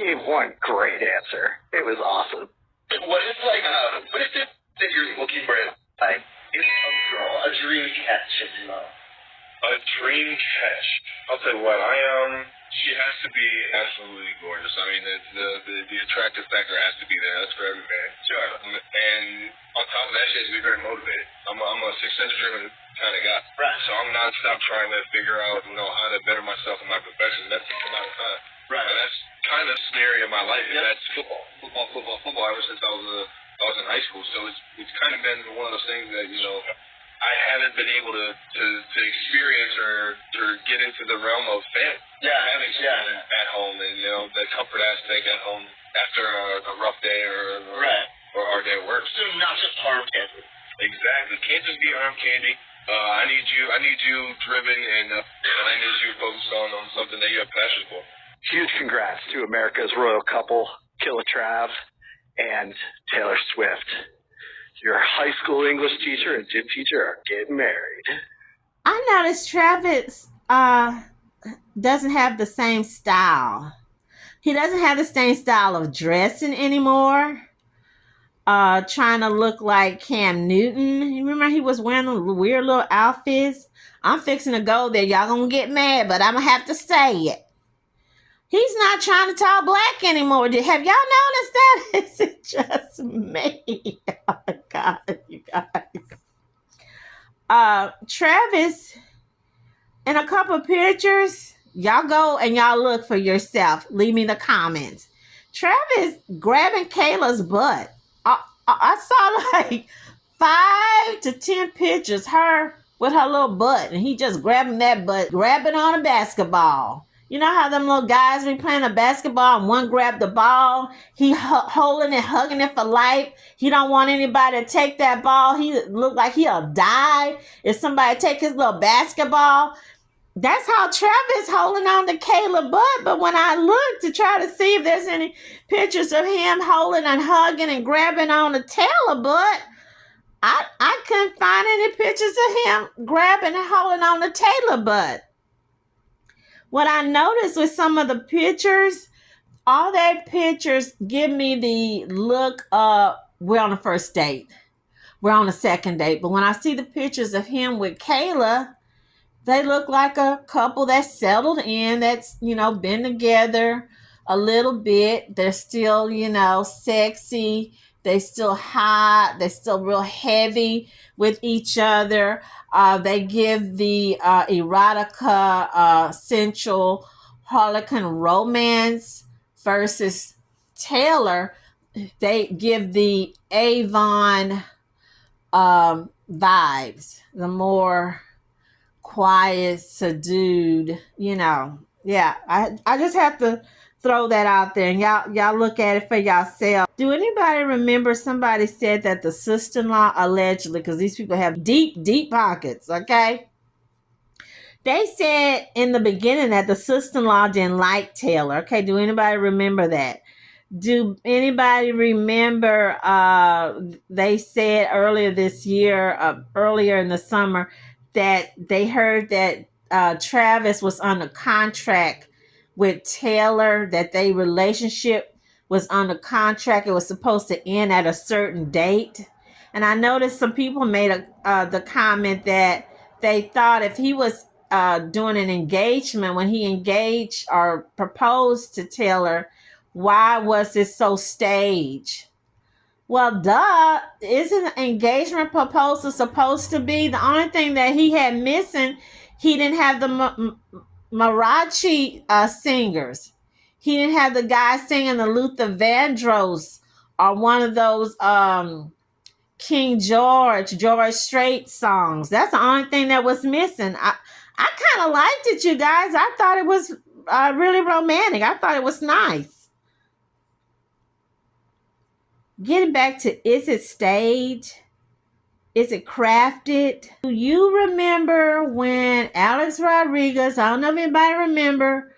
gave one great answer. It was awesome. What is what is it that you're looking for? Like, it's a girl, a dream catch, if you will. A dream catch. I'll tell you what, she has to be absolutely gorgeous. I mean, the attractive factor has to be there. That's for every man. Sure. And on top of that, she has to be very motivated. I'm a success-driven kind of guy. Right. So I'm nonstop trying to figure out, how to better myself in my profession. That takes a lot of time. Right. And that's kind of the scenario of my life. Yep. That's football ever since I was in high school. So it's kind of been one of those things that, I haven't been able to experience or get into the realm of family. Yeah. Having someone at home and, the comfort aspect at home after a rough day or hard day at work. So not just arm candy. Exactly. Can't just be arm candy. I need you driven and I need you focused on something that you have passion for. Huge congrats to America's royal couple, Kayla Trav and Taylor Swift. Your high school English teacher and gym teacher are getting married. I noticed Travis doesn't have the same style. He doesn't have the same style of dressing anymore. Trying to look like Cam Newton. You remember he was wearing the weird little outfits? I'm fixing to go there. Y'all gonna get mad, but I'm gonna have to say it. He's not trying to talk black anymore. Have y'all noticed that? Is it just me? Oh, God, you guys. Travis, in a couple of pictures, y'all go and y'all look for yourself. Leave me the comments. Travis grabbing Kayla's butt. I saw like 5 to 10 pictures, her with her little butt, and he just grabbing that butt, grabbing on a basketball. You know how them little guys be playing a basketball and one grabbed the ball, he holding it, hugging it for life. He don't want anybody to take that ball. He look like he'll die if somebody take his little basketball. That's how Travis holding on to Kayla butt. But when I looked to try to see if there's any pictures of him holding and hugging and grabbing on the Taylor butt, I couldn't find any pictures of him grabbing and holding on the Taylor butt. What I noticed with some of the pictures, all their pictures give me the look of we're on the first date. We're on the second date. But when I see the pictures of him with Kayla, they look like a couple that's settled in, that's, been together a little bit. They're still, sexy. They still hot. They're still real heavy with each other. They give the erotica, sensual, harlequin romance versus Taylor. They give the Avon vibes, the more quiet, subdued, Yeah, I just have to throw that out there, and y'all look at it for yourself. Do anybody remember somebody said that the sister-in-law allegedly, because these people have deep pockets, okay? They said in the beginning that the sister-in-law didn't like Taylor. Okay, do anybody remember that? Do anybody remember they said earlier this year, earlier in the summer, that they heard that Travis was under contract with Taylor, that their relationship was under contract. It was supposed to end at a certain date. And I noticed some people made the comment that they thought if he was doing an engagement, when he engaged or proposed to Taylor, why was it so staged? Well, duh, isn't an engagement proposal supposed to be? The only thing that he had missing, he didn't have the mariachi singers. He didn't have the guy singing the Luther Vandross or one of those King George Strait songs. That's the only thing that was missing. I kind of liked it, you guys. I thought it was really romantic. I thought it was nice. Getting back to, is it staged? Is it crafted? Do you remember when Alex Rodriguez, I don't know if anybody remember,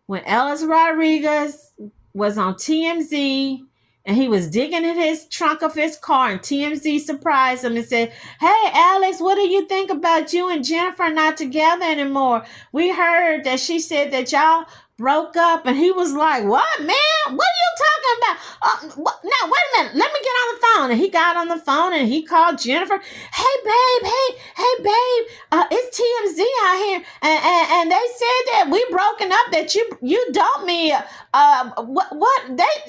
when Alex Rodriguez was on TMZ and he was digging in his trunk of his car, and TMZ surprised him and said, "Hey, Alex, what do you think about you and Jennifer not together anymore? We heard that she said that y'all broke up," and he was like, "What, man? What are you talking about? What? No, wait a minute. Let me get on the phone." And he got on the phone and he called Jennifer. "Hey, babe. Hey, babe. It's TMZ out here, and they said that we broken up. That you dumped me. What?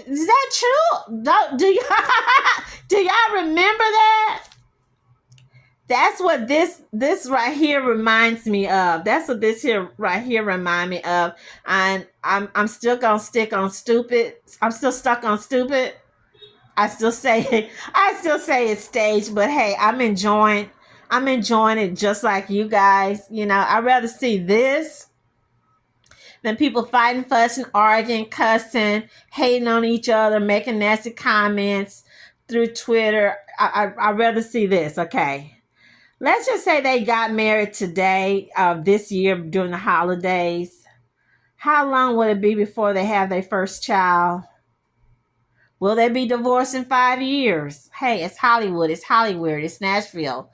Is that true? Do you do y'all remember that?" That's what this right here reminds me of. That's what this here right here remind me of. And I'm still gonna stick on stupid. I'm still stuck on stupid. I still say it's staged, but hey, I'm enjoying it just like you guys. You know, I'd rather see this than people fighting, fussing, arguing, cussing, hating on each other, making nasty comments through Twitter. I'd rather see this, okay? Let's just say they got married today, this year during the holidays. How long will it be before they have their first child? Will they be divorced in 5 years? Hey, it's Hollywood. It's Hollywood. It's Nashville.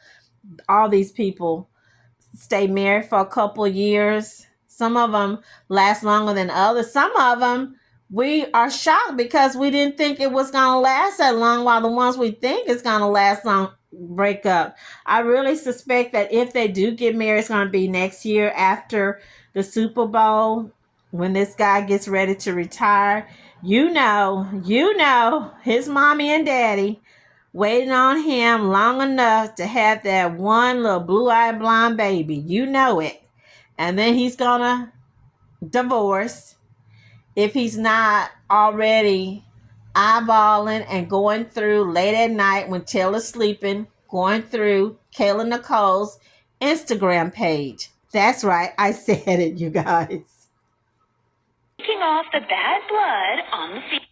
All these people stay married for a couple of years. Some of them last longer than others. Some of them, we are shocked because we didn't think it was going to last that long, while the ones we think is going to last long break up. I really suspect that if they do get married, it's going to be next year after the Super Bowl, when this guy gets ready to retire. You know, his mommy and daddy waiting on him long enough to have that one little blue-eyed blonde baby. You know it. And then he's going to divorce if he's not already eyeballing and going through late at night when Taylor's sleeping, going through Kayla Nicole's Instagram page. That's right. I said it, you guys. Shaking off the bad blood on the field.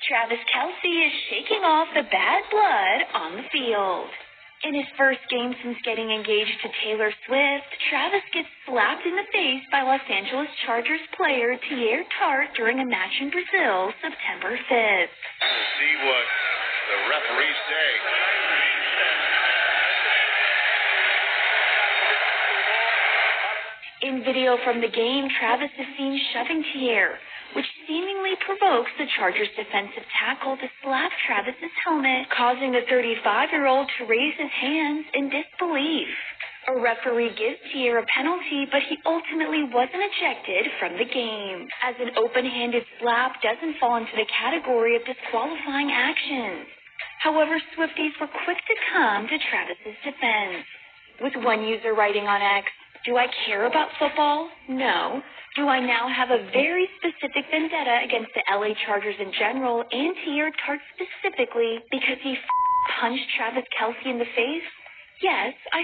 Travis Kelce is shaking off the bad blood on the field. In his first game since getting engaged to Taylor Swift, Travis gets slapped in the face by Los Angeles Chargers player Pierre Tart during a match in Brazil, September 5th. We'll see what the referees say. In video from the game, Travis is seen shoving Pierre, which seemingly provokes the Chargers' defensive tackle to slap Travis's helmet, causing the 35-year-old to raise his hands in disbelief. A referee gives Pierre a penalty, but he ultimately wasn't ejected from the game, as an open-handed slap doesn't fall into the category of disqualifying actions. However, Swifties were quick to come to Travis's defense, with one user writing on X, "Do I care about football? No. Do I now have a very specific vendetta against the LA Chargers in general and Pierre Tart specifically because he punched Travis Kelce in the face? Yes, I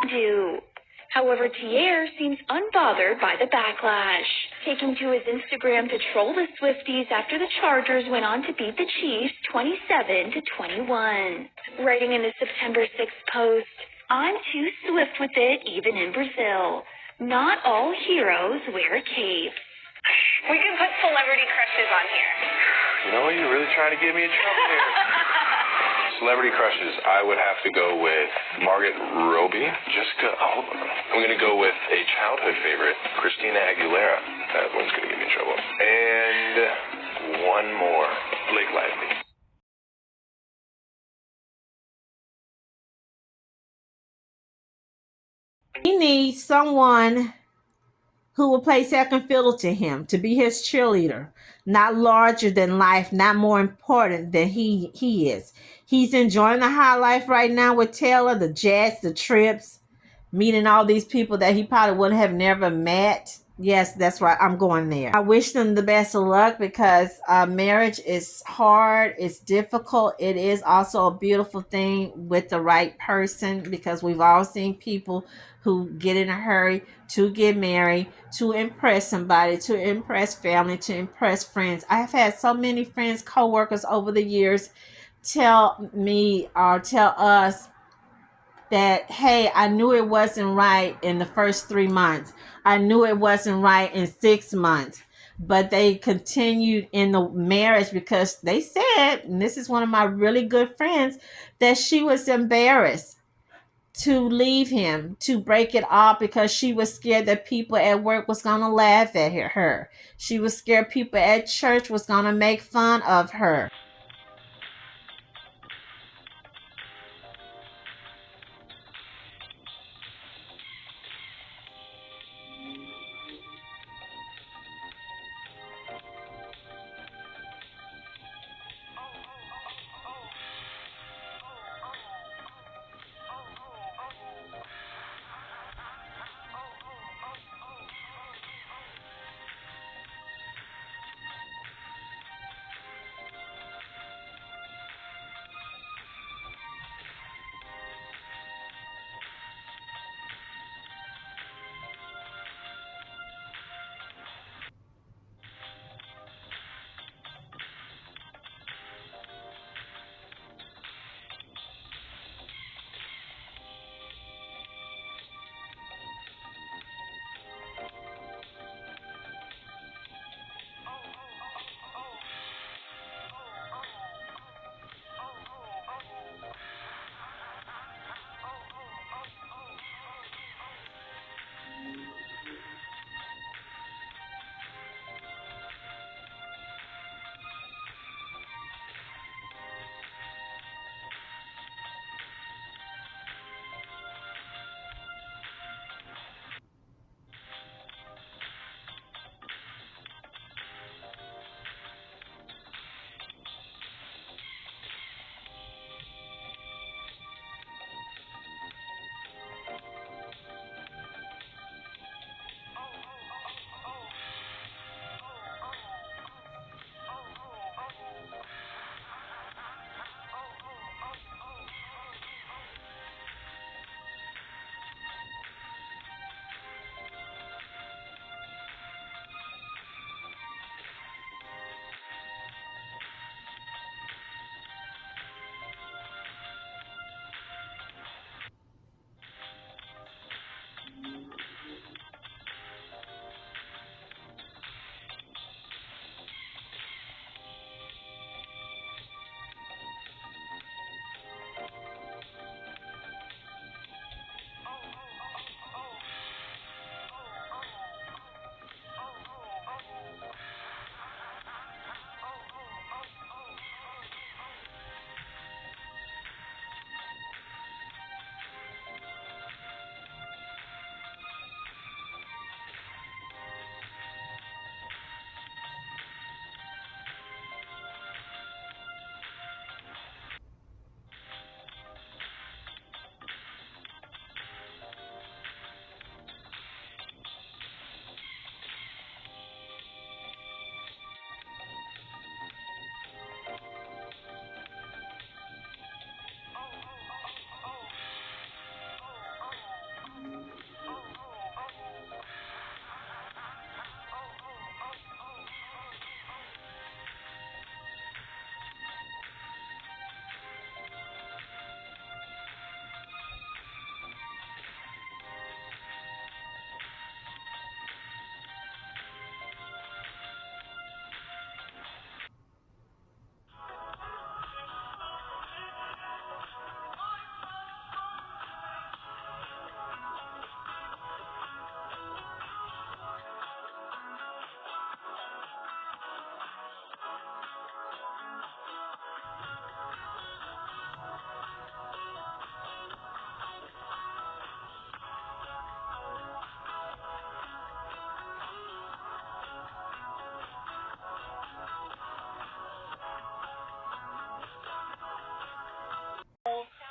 do." However, Pierre seems unbothered by the backlash, taking to his Instagram to troll the Swifties after the Chargers went on to beat the Chiefs 27-21. Writing in the September 6th post, "I'm too swift with it even in Brazil. Not all heroes wear capes." We can put celebrity crushes on here. You know, you're really trying to get me in trouble here. Celebrity crushes, I would have to go with Margaret Robbie. I'm going to go with a childhood favorite, Christina Aguilera. That one's going to get me in trouble. And one more, Blake Lively. He needs someone who will play second fiddle to him, to be his cheerleader, not larger than life, not more important than he is. He's enjoying the high life right now with Taylor, the jets, the trips, meeting all these people that he probably would have never met. Yes, that's right. I'm going there. I wish them the best of luck because marriage is hard. It's difficult. It is also a beautiful thing with the right person, because we've all seen people who get in a hurry to get married, to impress somebody, to impress family, to impress friends. I have had so many friends, co-workers over the years tell me or tell us that, hey, I knew it wasn't right in the first 3 months. I knew it wasn't right in 6 months. but they continued in the marriage because they said, and this is one of my really good friends, that she was embarrassed to leave him, to break it off, because she was scared that people at work was going to laugh at her. She was scared people at church was going to make fun of her.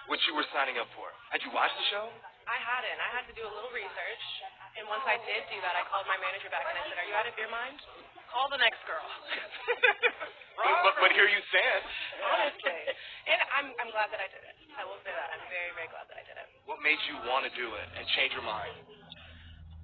What you were signing up for. Had you watched the show? I hadn't. I had to do a little research. And once I did do that, I called my manager back and I said, "Are you out of your mind? Call the next girl." But here you stand. Honestly. And I'm glad that I did it. I will say that. I'm very, very glad that I did it. What made you want to do it and change your mind?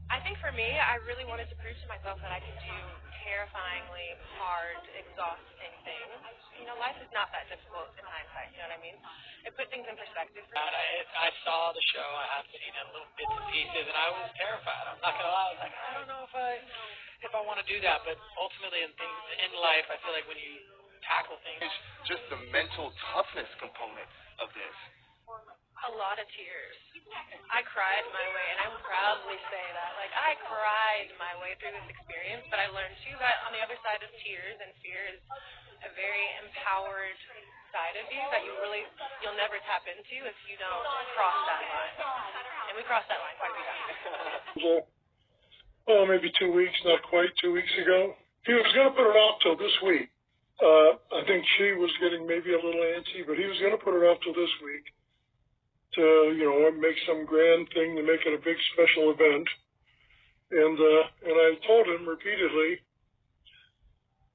I think for me, I really wanted to prove to myself that I could do terrifyingly hard, exhausting things. You know, life is not that difficult in hindsight, you know what I mean? It put things in perspective for me. I saw the show, I have seen it little bits and pieces, and I was terrified. I'm not going to lie. I was like, I don't know if if I want to do that, but ultimately in things in life, I feel like when you tackle things, It's just the mental toughness component of this. A lot of tears. I cried my way, and I would proudly say that. Like, I cried my way through this experience, but I learned too that on the other side of tears and fear is a very empowered side of you that you'll never tap into if you don't cross that line. And we crossed that line quite a few times. Maybe 2 weeks, not quite 2 weeks ago. He was going to put it off till this week. I think she was getting maybe a little antsy, but he was going to put it off till this week to, make some grand thing to make it a big special event. And I told him repeatedly,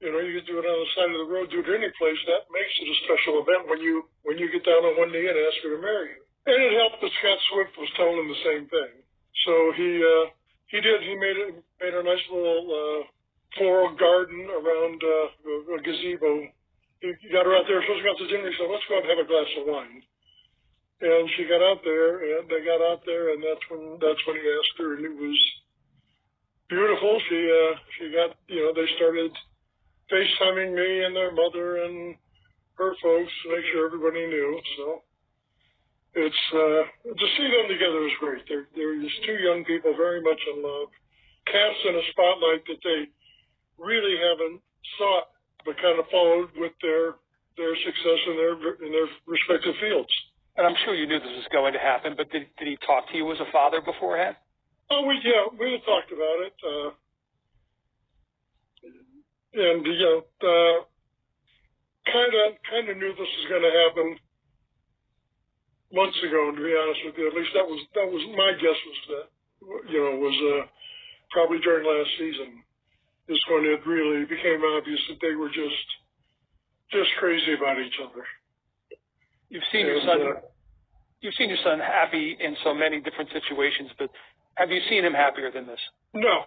you could do it on the side of the road, do it any place. That makes it a special event when you get down on one knee and ask her to marry you. And it helped that Scott Swift was telling him the same thing. So he did. He made a nice little floral garden around a gazebo. He got her out there. Supposed to go out to dinner. He said, "Let's go out and have a glass of wine." And she got out there, and they got out there, and that's when he asked her, and it was beautiful. She got, they started FaceTiming me and their mother and her folks to make sure everybody knew. So it's to see them together is great. They're just two young people very much in love, cast in a spotlight that they really haven't sought, but kind of followed with their success in their respective fields. And I'm sure you knew this was going to happen, but did he talk to you as a father beforehand? Oh, we had talked about it, and kind of knew this was going to happen months ago. To be honest with you, at least that was my guess was that was probably during last season is when it really became obvious that they were just crazy about each other. You've seen your son happy in so many different situations, but have you seen him happier than this? No.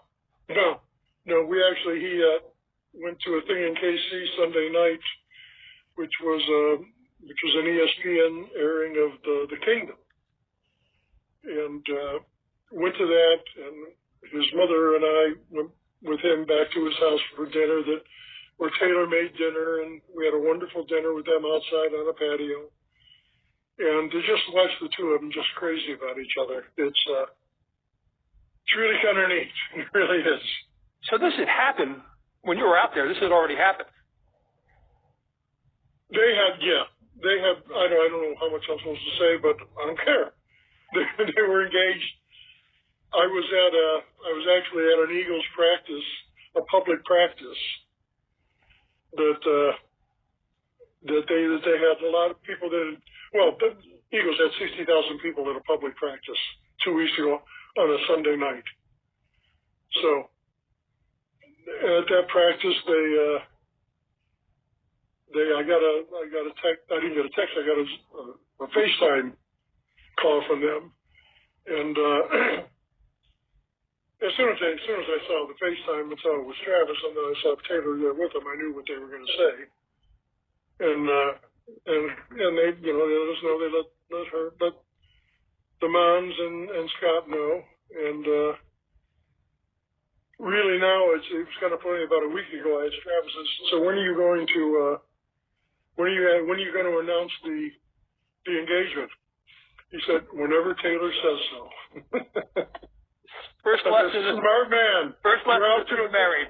We actually he went to a thing in KC Sunday night, which was an ESPN airing of the Kingdom, and went to that, and his mother and I went with him back to his house for dinner where Taylor made dinner, and we had a wonderful dinner with them outside on a patio. And to just watch the two of them just crazy about each other, it's really kind of neat. It really is. So this had happened when you were out there. This had already happened. They had. I don't know how much I'm supposed to say, but I don't care. They were engaged. I was actually at an Eagles practice, a public practice that they had a lot of people that. Well, the Eagles had 60,000 people at a public practice 2 weeks ago on a Sunday night. So at that practice, I got a text. I didn't get a text. I got a FaceTime call from them, and as soon as I saw the FaceTime and saw it was Travis, and then I saw Taylor there with them, I knew what they were going to say, and they, they let us know. They let the moms and Scott know, and really now it was kind of funny. About a week ago, I asked Travis, "So when are you going to when are you going to announce the engagement?" He said, "Whenever Taylor says so." First lesson, smart man. First lesson to be married.